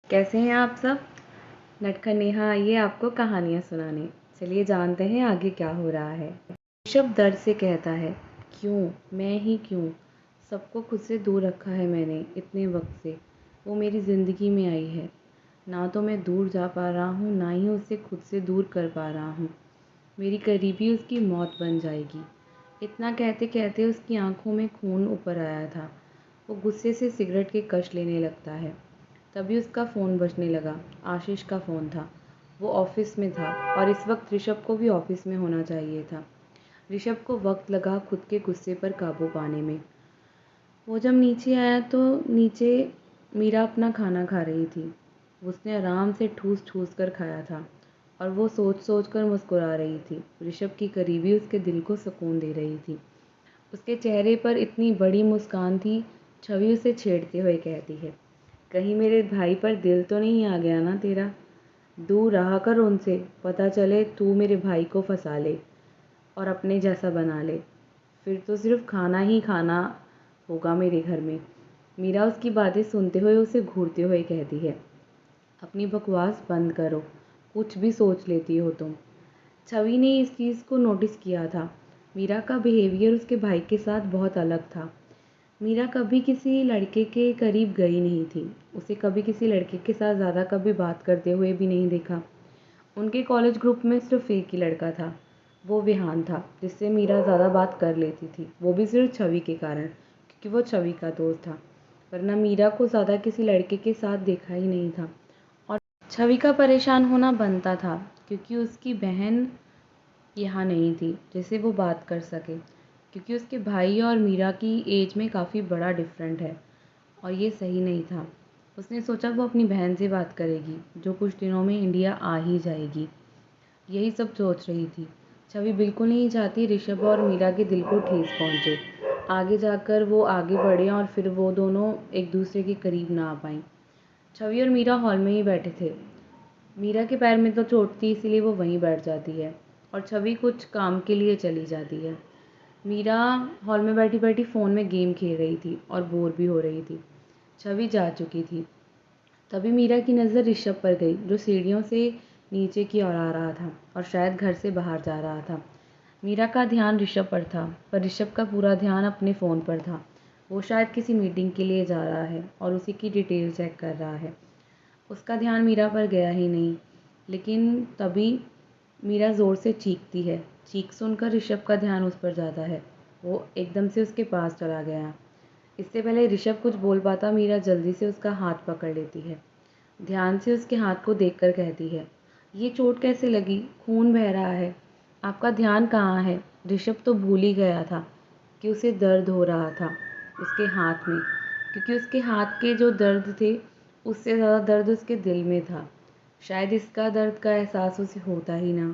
कैसे हैं आप सब। नटखट नेहा आइए आपको कहानियाँ सुनाने। चलिए जानते हैं आगे क्या हो रहा है। ऋषभ दर्द से कहता है, क्यों, मैं ही क्यों, सबको खुद से दूर रखा है मैंने इतने वक्त से। वो मेरी ज़िंदगी में आई है, ना तो मैं दूर जा पा रहा हूँ, ना ही उसे खुद से दूर कर पा रहा हूँ। मेरी करीबी उसकी मौत बन जाएगी। इतना कहते कहते उसकी आंखों में खून ऊपर आया था। वो गुस्से से सिगरेट के कश लेने लगता है। तभी उसका फ़ोन बजने लगा। आशीष का फ़ोन था। वो ऑफ़िस में था और इस वक्त ऋषभ को भी ऑफ़िस में होना चाहिए था। ऋषभ को वक्त लगा खुद के गुस्से पर काबू पाने में। वो जब नीचे आया तो नीचे मीरा अपना खाना खा रही थी। उसने आराम से ठूस ठूस कर खाया था और वो सोच सोच कर मुस्कुरा रही थी। ऋषभ की करीबी उसके दिल को सुकून दे रही थी। उसके चेहरे पर इतनी बड़ी मुस्कान थी। छवि उसे छेड़ते हुए कहती है, कहीं मेरे भाई पर दिल तो नहीं आ गया ना तेरा। दूर रहा कर उनसे, पता चले तू मेरे भाई को फंसा ले और अपने जैसा बना ले, फिर तो सिर्फ खाना ही खाना होगा मेरे घर में। मीरा उसकी बातें सुनते हुए उसे घूरते हुए कहती है, अपनी बकवास बंद करो, कुछ भी सोच लेती हो तुम। छवि ने इस चीज़ को नोटिस किया था। मीरा का बिहेवियर उसके भाई के साथ बहुत अलग था। मीरा कभी किसी लड़के के करीब गई नहीं थी। उसे कभी किसी लड़के के साथ ज़्यादा कभी बात करते हुए भी नहीं देखा। उनके कॉलेज ग्रुप में सिर्फ एक ही लड़का था। वो विहान था, जिससे मीरा ज़्यादा बात कर लेती थी। वो भी सिर्फ छवि के कारण, क्योंकि वो छवि का दोस्त था। वरना मीरा को ज़्यादा किसी लड़के के साथ देखा ही नहीं था। और छवि का परेशान होना बनता था, क्योंकि उसकी बहन यहाँ नहीं थी जिससे वो बात कर सके, क्योंकि उसके भाई और मीरा की एज में काफ़ी बड़ा डिफरेंट है और ये सही नहीं था। उसने सोचा वो अपनी बहन से बात करेगी, जो कुछ दिनों में इंडिया आ ही जाएगी। यही सब सोच रही थी। छवि बिल्कुल नहीं चाहती ऋषभ और मीरा के दिल को ठेस पहुँचे। आगे जाकर वो आगे बढ़े और फिर वो दोनों एक दूसरे के करीब ना आ पाएँ। छवि और मीरा हॉल में ही बैठे थे। मीरा के पैर में तो चोट थी, इसीलिए वो वहीं बैठ जाती है और छवि कुछ काम के लिए चली जाती है। मीरा हॉल में बैठी बैठी फ़ोन में गेम खेल रही थी और बोर भी हो रही थी। छवि जा चुकी थी। तभी मीरा की नज़र ऋषभ पर गई, जो सीढ़ियों से नीचे की ओर आ रहा था और शायद घर से बाहर जा रहा था। मीरा का ध्यान ऋषभ पर था, पर ऋषभ का पूरा ध्यान अपने फ़ोन पर था। वो शायद किसी मीटिंग के लिए जा रहा है और उसी की डिटेल चेक कर रहा है। उसका ध्यान मीरा पर गया ही नहीं। लेकिन तभी मीरा ज़ोर से चीखती है। चीख सुनकर ऋषभ का ध्यान उस पर जाता है। वो एकदम से उसके पास चला गया। इससे पहले ऋषभ कुछ बोल पाता, मीरा जल्दी से उसका हाथ पकड़ लेती है। ध्यान से उसके हाथ को देखकर कहती है, ये चोट कैसे लगी? खून बह रहा है। आपका ध्यान कहाँ है? ऋषभ तो भूल ही गया था कि उसे दर्द हो रहा था उसके हाथ में, क्योंकि उसके हाथ के जो दर्द थे उससे ज़्यादा दर्द उसके दिल में था। शायद इसका दर्द का एहसास उसे होता ही ना।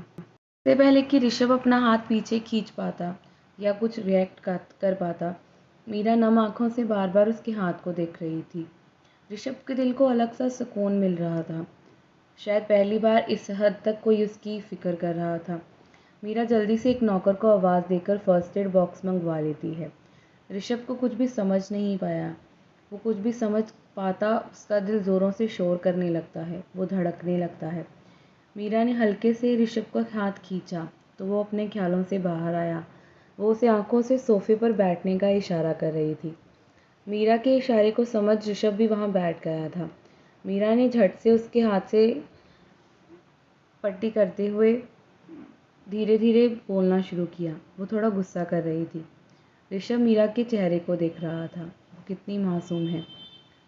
इससे पहले कि ऋषभ अपना हाथ पीछे खींच पाता या कुछ रिएक्ट कर पाता, मीरा नम आँखों से बार बार उसके हाथ को देख रही थी। ऋषभ के दिल को अलग सा सुकून मिल रहा था। शायद पहली बार इस हद तक कोई उसकी फ़िक्र कर रहा था। मीरा जल्दी से एक नौकर को आवाज़ देकर फर्स्ट एड बॉक्स मंगवा लेती है। ऋषभ को कुछ भी समझ नहीं पाया। वो कुछ भी समझ पाता, उसका दिल ज़ोरों से शोर करने लगता है, वो धड़कने लगता है। मीरा ने हल्के से ऋषभ का हाथ खींचा तो वो अपने ख्यालों से बाहर आया। वो उसे आंखों से सोफे पर बैठने का इशारा कर रही थी। मीरा के इशारे को समझ ऋषभ भी वहाँ बैठ गया था। मीरा ने झट से उसके हाथ से पट्टी करते हुए धीरे धीरे बोलना शुरू किया। वो थोड़ा गुस्सा कर रही थी। ऋषभ मीरा के चेहरे को देख रहा था। वो कितनी मासूम है।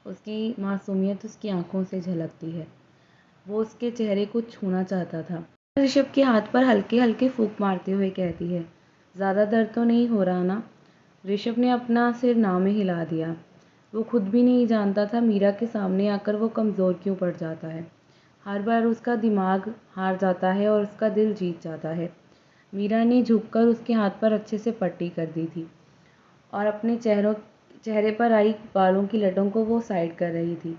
उसकी मासूमियत उसकी आंखों से झलकती है। वो उसके चेहरे को छूना चाहता था। ऋषभ के हाथ पर हल्के हल्के फूंक मारते हुए कहती है, ज़्यादा दर्द तो नहीं हो रहा ना? ऋषभ ने अपना सिर ना में हिला दिया। वो खुद भी नहीं जानता था मीरा के सामने आकर वो कमज़ोर क्यों पड़ जाता है। हर बार उसका दिमाग हार जाता है और उसका दिल जीत जाता है। मीरा ने झुककर उसके हाथ पर अच्छे से पट्टी कर दी थी और अपने चेहरे पर आई बालों की लटों को वो साइड कर रही थी,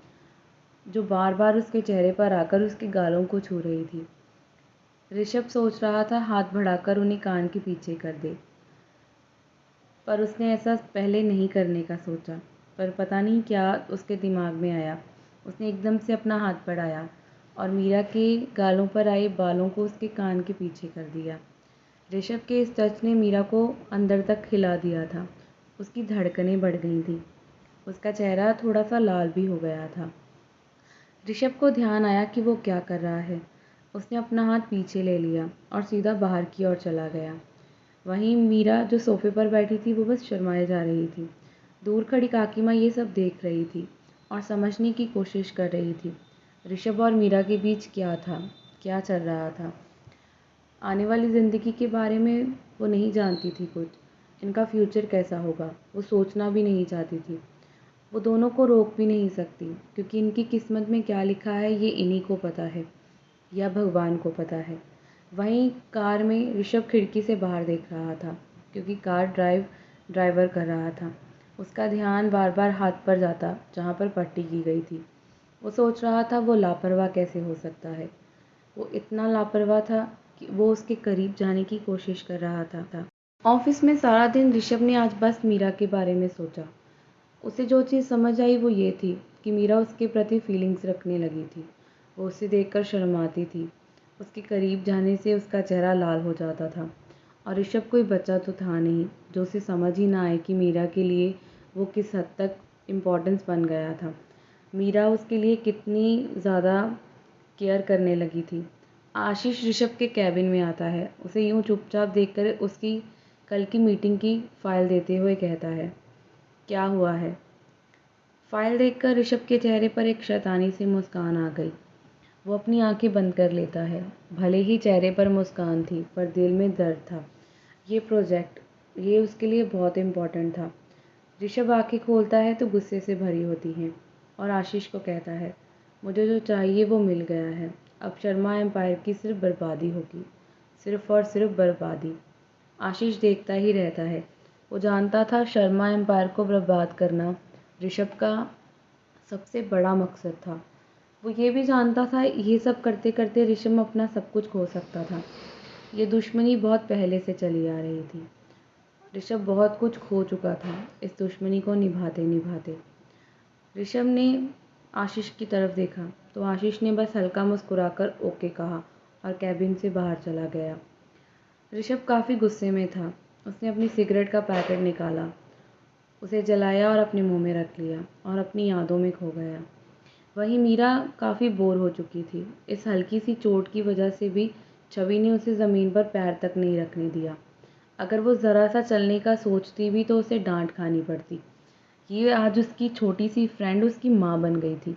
जो बार बार उसके चेहरे पर आकर उसके गालों को छू रही थी। ऋषभ सोच रहा था हाथ बढ़ाकर उन्हें कान के पीछे कर दे, पर उसने ऐसा पहले नहीं करने का सोचा। पर पता नहीं क्या उसके दिमाग में आया। उसने एकदम से अपना हाथ बढ़ाया और मीरा के गालों पर आए बालों को उसके कान के पीछे कर दिया। ऋषभ के इस टच ने मीरा को अंदर तक हिला दिया था। उसकी धड़कनें बढ़ गई थीं। उसका चेहरा थोड़ा सा लाल भी हो गया था। ऋषभ को ध्यान आया कि वो क्या कर रहा है। उसने अपना हाथ पीछे ले लिया और सीधा बाहर की ओर चला गया। वहीं मीरा जो सोफे पर बैठी थी वो बस शर्माए जा रही थी। दूर खड़ी काकी माँ ये सब देख रही थी और समझने की कोशिश कर रही थी। ऋषभ और मीरा के बीच क्या था, क्या चल रहा था। आने वाली ज़िंदगी के बारे में वो नहीं जानती थी कुछ। इनका फ्यूचर कैसा होगा वो सोचना भी नहीं चाहती थी। वो दोनों को रोक भी नहीं सकती क्योंकि इनकी किस्मत में क्या लिखा है ये इन्हीं को पता है या भगवान को पता है। वहीं कार में ऋषभ खिड़की से बाहर देख रहा था क्योंकि कार ड्राइवर कर रहा था। उसका ध्यान बार बार हाथ पर जाता जहाँ पर पट्टी की गई थी। वो सोच रहा था वो लापरवाह कैसे हो सकता है। वो इतना लापरवाह था कि वो उसके करीब जाने की कोशिश कर रहा था। ऑफिस में सारा दिन ऋषभ ने आज बस मीरा के बारे में सोचा। उसे जो चीज़ समझ आई वो ये थी कि मीरा उसके प्रति फीलिंग्स रखने लगी थी। वो उसे देखकर शर्माती थी। उसके करीब जाने से उसका चेहरा लाल हो जाता था। और ऋषभ कोई बच्चा तो था नहीं जो उसे समझ ही ना आए कि मीरा के लिए वो किस हद तक इम्पोर्टेंस बन गया था। मीरा उसके लिए कितनी ज़्यादा केयर करने लगी थी। आशीष ऋषभ के कैबिन में आता है। उसे यूं चुपचाप देखकर उसकी कल की मीटिंग की फाइल देते हुए कहता है, क्या हुआ है। फाइल देखकर ऋषभ के चेहरे पर एक शैतानी सी मुस्कान आ गई। वो अपनी आंखें बंद कर लेता है। भले ही चेहरे पर मुस्कान थी पर दिल में दर्द था। ये प्रोजेक्ट ये उसके लिए बहुत इम्पोर्टेंट था। ऋषभ आंखें खोलता है तो गुस्से से भरी होती हैं और आशीष को कहता है, मुझे जो चाहिए वो मिल गया है। अब शर्मा एम्पायर की सिर्फ बर्बादी होगी, सिर्फ और सिर्फ बर्बादी। आशीष देखता ही रहता है। वो जानता था शर्मा एम्पायर को बर्बाद करना ऋषभ का सबसे बड़ा मकसद था। वो ये भी जानता था ये सब करते करते ऋषभ अपना सब कुछ खो सकता था। ये दुश्मनी बहुत पहले से चली आ रही थी। ऋषभ बहुत कुछ खो चुका था इस दुश्मनी को निभाते निभाते। ऋषभ ने आशीष की तरफ देखा तो आशीष ने बस हल्का मुस्कुराकर ओके कहा और कैबिन से बाहर चला गया। ऋषभ काफ़ी गुस्से में था। उसने अपनी सिगरेट का पैकेट निकाला, उसे जलाया और अपने मुंह में रख लिया और अपनी यादों में खो गया। वहीं मीरा काफ़ी बोर हो चुकी थी। इस हल्की सी चोट की वजह से भी छवि ने उसे ज़मीन पर पैर तक नहीं रखने दिया। अगर वो ज़रा सा चलने का सोचती भी तो उसे डांट खानी पड़ती। ये आज उसकी छोटी सी फ्रेंड उसकी माँ बन गई थी।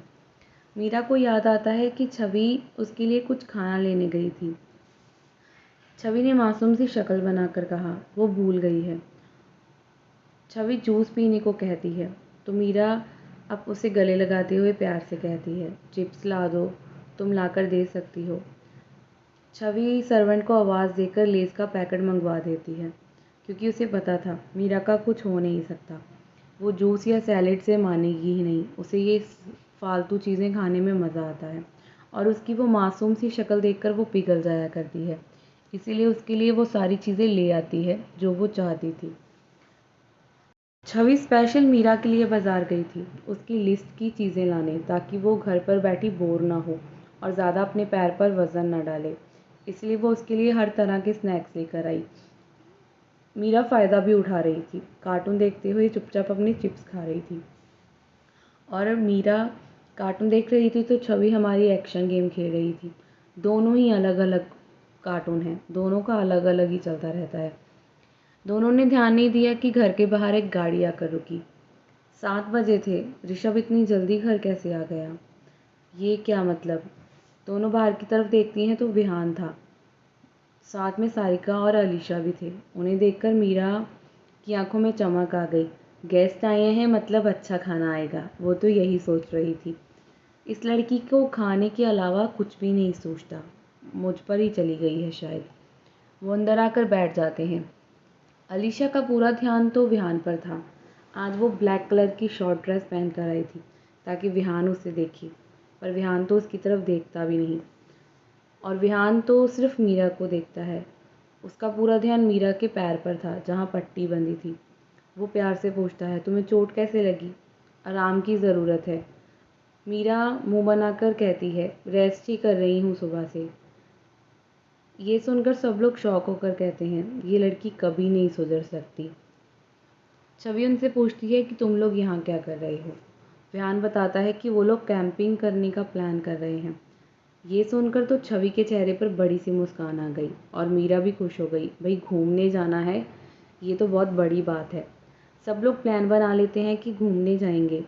मीरा को याद आता है कि छवि उसके लिए कुछ खाना लेने गई थी। छवि ने मासूम सी शक्ल बनाकर कहा, वो भूल गई है। छवि जूस पीने को कहती है तो मीरा अब उसे गले लगाते हुए प्यार से कहती है, चिप्स ला दो, तुम लाकर दे सकती हो। छवि सर्वेंट को आवाज़ देकर लेस का पैकेट मंगवा देती है क्योंकि उसे पता था मीरा का कुछ हो नहीं सकता। वो जूस या सैलेड से मानेगी ही नहीं। उसे ये फालतू चीज़ें खाने में मज़ा आता है और उसकी वो मासूम सी शक्ल देखकर वो पिघल जाया करती है। इसीलिए उसके लिए वो सारी चीज़ें ले आती है जो वो चाहती थी। छवि स्पेशल मीरा के लिए बाज़ार गई थी उसकी लिस्ट की चीज़ें लाने ताकि वो घर पर बैठी बोर ना हो और ज़्यादा अपने पैर पर वज़न ना डाले। इसलिए वो उसके लिए हर तरह के स्नैक्स लेकर आई। मीरा फ़ायदा भी उठा रही थी। कार्टून देखते हुए चुपचाप अपनी चिप्स खा रही थी और मीरा कार्टून देख रही थी तो छवि हमारी एक्शन गेम खेल रही थी। दोनों ही अलग अलग कार्टून हैं, दोनों का अलग अलग ही चलता रहता है। दोनों ने ध्यान नहीं दिया कि घर के बाहर एक गाड़ी आकर रुकी। 7 बजे थे। ऋषभ इतनी जल्दी घर कैसे आ गया? ये क्या मतलब? दोनों बाहर की तरफ देखती हैं तो विहान था। साथ में सारिका और अलीशा भी थे। उन्हें देखकर मीरा की आंखों में चमक आ गई। गेस्ट आए हैं मतलब अच्छा खाना आएगा, वो तो यही सोच रही थी। इस लड़की को खाने के अलावा कुछ भी नहीं सोचता। मुझ पर ही चली गई है शायद। वो अंदर आकर बैठ जाते हैं। अलीशा का पूरा ध्यान तो विहान पर था। आज वो ब्लैक कलर की शॉर्ट ड्रेस पहन कर आई थी ताकि विहान उसे देखे, पर विहान तो उसकी तरफ देखता भी नहीं और विहान तो सिर्फ मीरा को देखता है। उसका पूरा ध्यान मीरा के पैर पर था जहाँ पट्टी बंधी थी। वो प्यार से पूछता है, तुम्हें चोट कैसे लगी? आराम की ज़रूरत है। मीरा मुंह बनाकर कहती है, रेस्ट ही कर रही हूँ सुबह से। ये सुनकर सब लोग शॉक होकर कहते हैं, ये लड़की कभी नहीं सुधर सकती। छवि उनसे पूछती है कि तुम लोग यहाँ क्या कर रहे हो। विहान बताता है कि वो लोग कैंपिंग करने का प्लान कर रहे हैं। ये सुनकर तो छवि के चेहरे पर बड़ी सी मुस्कान आ गई और मीरा भी खुश हो गई। भाई घूमने जाना है, ये तो बहुत बड़ी बात है। सब लोग प्लान बना लेते हैं कि घूमने जाएंगे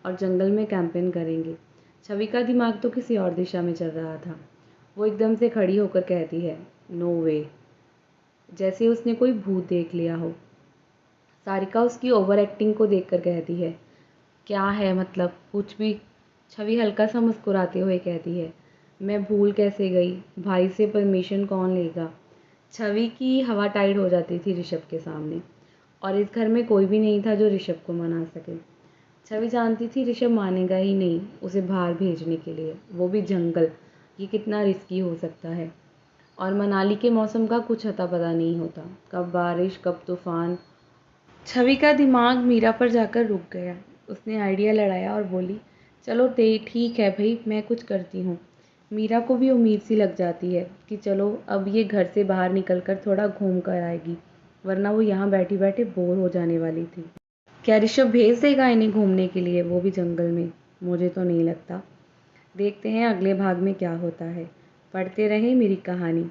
और जंगल में कैंपिंग करेंगे। छवि का दिमाग तो किसी और दिशा में चल रहा था। वो एकदम से खड़ी होकर कहती है, नो वे, जैसे उसने कोई भूत देख लिया हो। सारिका उसकी ओवर एक्टिंग को देखकर कहती है, क्या है मतलब, कुछ भी। छवि हल्का सा मुस्कुराते हुए कहती है, मैं भूल कैसे गई, भाई से परमिशन कौन लेगा। छवि की हवा टाइट हो जाती थी ऋषभ के सामने, और इस घर में कोई भी नहीं था जो ऋषभ को मना सके। छवि जानती थी ऋषभ मानेगा ही नहीं उसे बाहर भेजने के लिए, वो भी जंगल। ये कितना रिस्की हो सकता है। और मनाली के मौसम का कुछ अता पता नहीं होता, कब बारिश कब तूफान। छवि का दिमाग मीरा पर जाकर रुक गया। उसने आइडिया लड़ाया और बोली, चलो ठीक है भाई, मैं कुछ करती हूँ। मीरा को भी उम्मीद सी लग जाती है कि चलो अब ये घर से बाहर निकल कर थोड़ा घूम कर आएगी, वरना वो यहाँ बैठी बैठे बोर हो जाने वाली थी। क्या ऋषभ भेज देगा इन्हें घूमने के लिए, वो भी जंगल में? मुझे तो नहीं लगता। देखते हैं अगले भाग में क्या होता है। पढ़ते रहें मेरी कहानी।